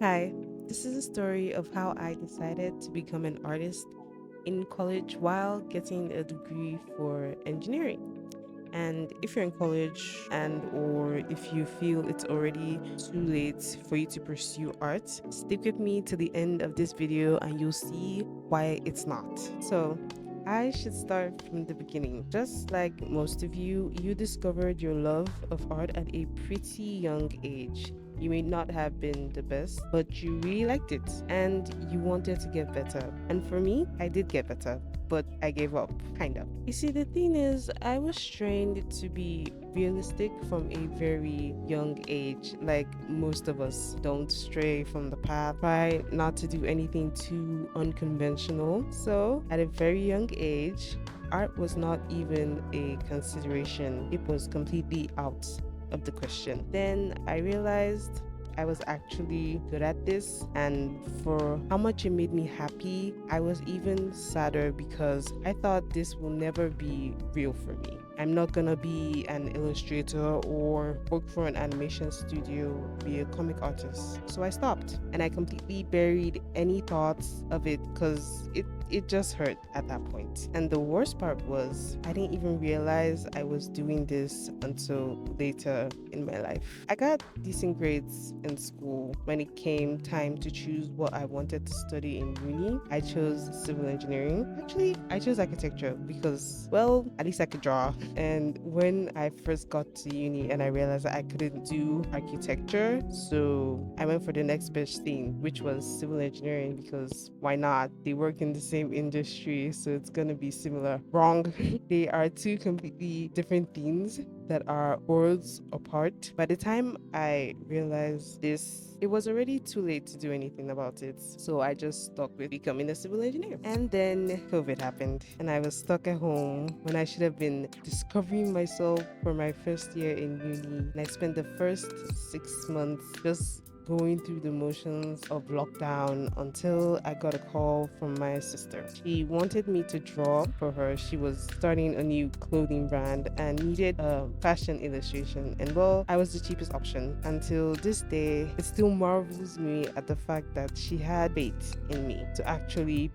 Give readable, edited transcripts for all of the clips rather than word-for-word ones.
Hi, this is a story of how I decided to become an artist in college while getting a degree for engineering. And if you're in college and or if you feel it's already too late for you to pursue art, stick with me to the end of this video and you'll see why it's not. So, I should start from the beginning. Just like most of you, you discovered your love of art at a pretty young age. You may not have been the best, but you really liked it and you wanted to get better. And for me, I did get better, but I gave up, kind of. You see, the thing is, I was trained to be realistic from a very young age. Like most of us, don't stray from the path, try not to do anything too unconventional. So, at a very young age, art was not even a consideration, it was completely out of the question. Then I realized I was actually good at this, and for how much it made me happy, I was even sadder because I thought this will never be real for me. I'm not gonna be an illustrator or work for an animation studio, be a comic artist. So I stopped and I completely buried any thoughts of it because it just hurt at that point. And the worst part was, I didn't even realize I was doing this until later in my life. I got decent grades in school. When it came time to choose what I wanted to study in uni, I chose civil engineering. Actually, I chose architecture because, well, at least I could draw. And when I first got to uni and I realized that I couldn't do architecture, so I went for the next best thing, which was civil engineering because why not? They work in the same industry, so it's gonna be similar. Wrong. They are two completely different things that are worlds apart. By the time I realized this, it was already too late to do anything about it. So I just stuck with becoming a civil engineer. And then COVID happened, and I was stuck at home when I should have been discovering myself for my first year in uni. And I spent the first 6 months just going through the motions of lockdown until I got a call from my sister. She wanted me to draw for her. She was starting a new clothing brand and needed a fashion illustration. And well, I was the cheapest option. Until this day, it still marvels me at the fact that she had faith in me to actually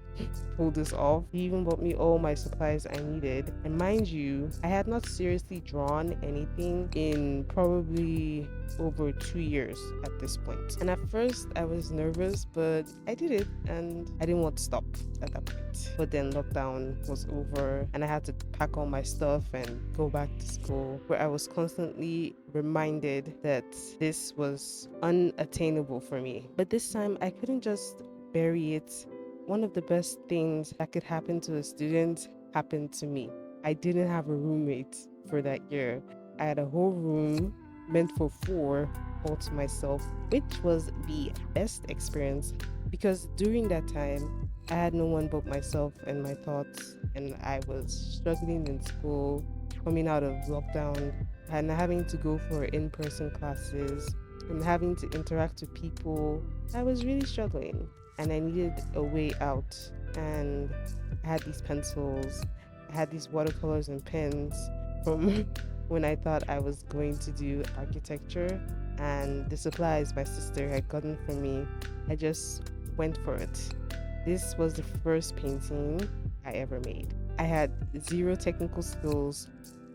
pull this off. She even bought me all my supplies I needed. And mind you, I had not seriously drawn anything in probably over 2 years at this point. And at first I was nervous, but I did it and I didn't want to stop at that point. But then lockdown was over and I had to pack all my stuff and go back to school, where I was constantly reminded that this was unattainable for me. But this time I couldn't just bury it. One of the best things that could happen to a student happened to me. I didn't have a roommate for that year. I had a whole room meant for four all to myself, which was the best experience because during that time, I had no one but myself and my thoughts, and I was struggling in school, coming out of lockdown, and having to go for in person classes and having to interact with people. I was really struggling and I needed a way out. And I had these pencils, I had these watercolors and pens from when I thought I was going to do architecture, and the supplies my sister had gotten for me, I just went for it. This was the first painting I ever made. I had zero technical skills,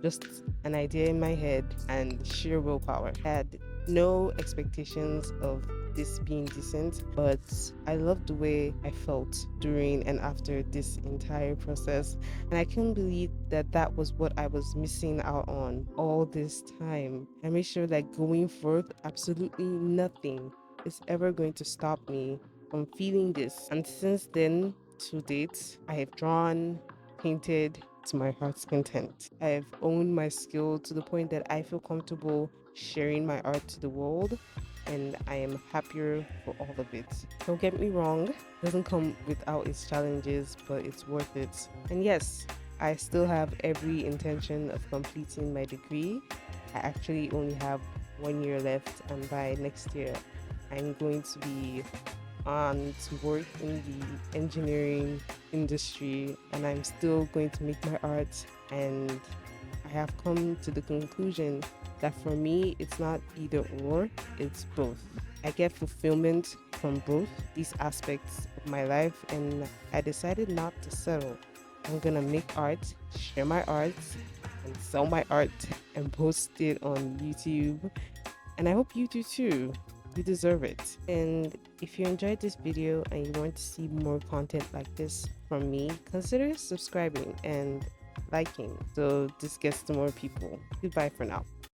just an idea in my head and sheer willpower. I had no expectations of this being decent, but I loved the way I felt during and after this entire process. And I couldn't believe that that was what I was missing out on all this time. I made sure that going forth, absolutely nothing is ever going to stop me from feeling this. And since then, to date, I have drawn, painted to my heart's content. I have owned my skill to the point that I feel comfortable sharing my art to the world, and I am happier for all of it. Don't get me wrong, it doesn't come without its challenges, but it's worth it. And yes, I still have every intention of completing my degree. I actually only have 1 year left, and by next year, I'm going to be on to work in the engineering industry, and I'm still going to make my art. And I have come to the conclusion that for me, it's not either or, it's both. I get fulfillment from both these aspects of my life, and I decided not to settle. I'm gonna make art, share my art, and sell my art and post it on YouTube. And I hope you do too. You deserve it. And if you enjoyed this video and you want to see more content like this from me, consider subscribing and liking so this gets to more people. Goodbye for now.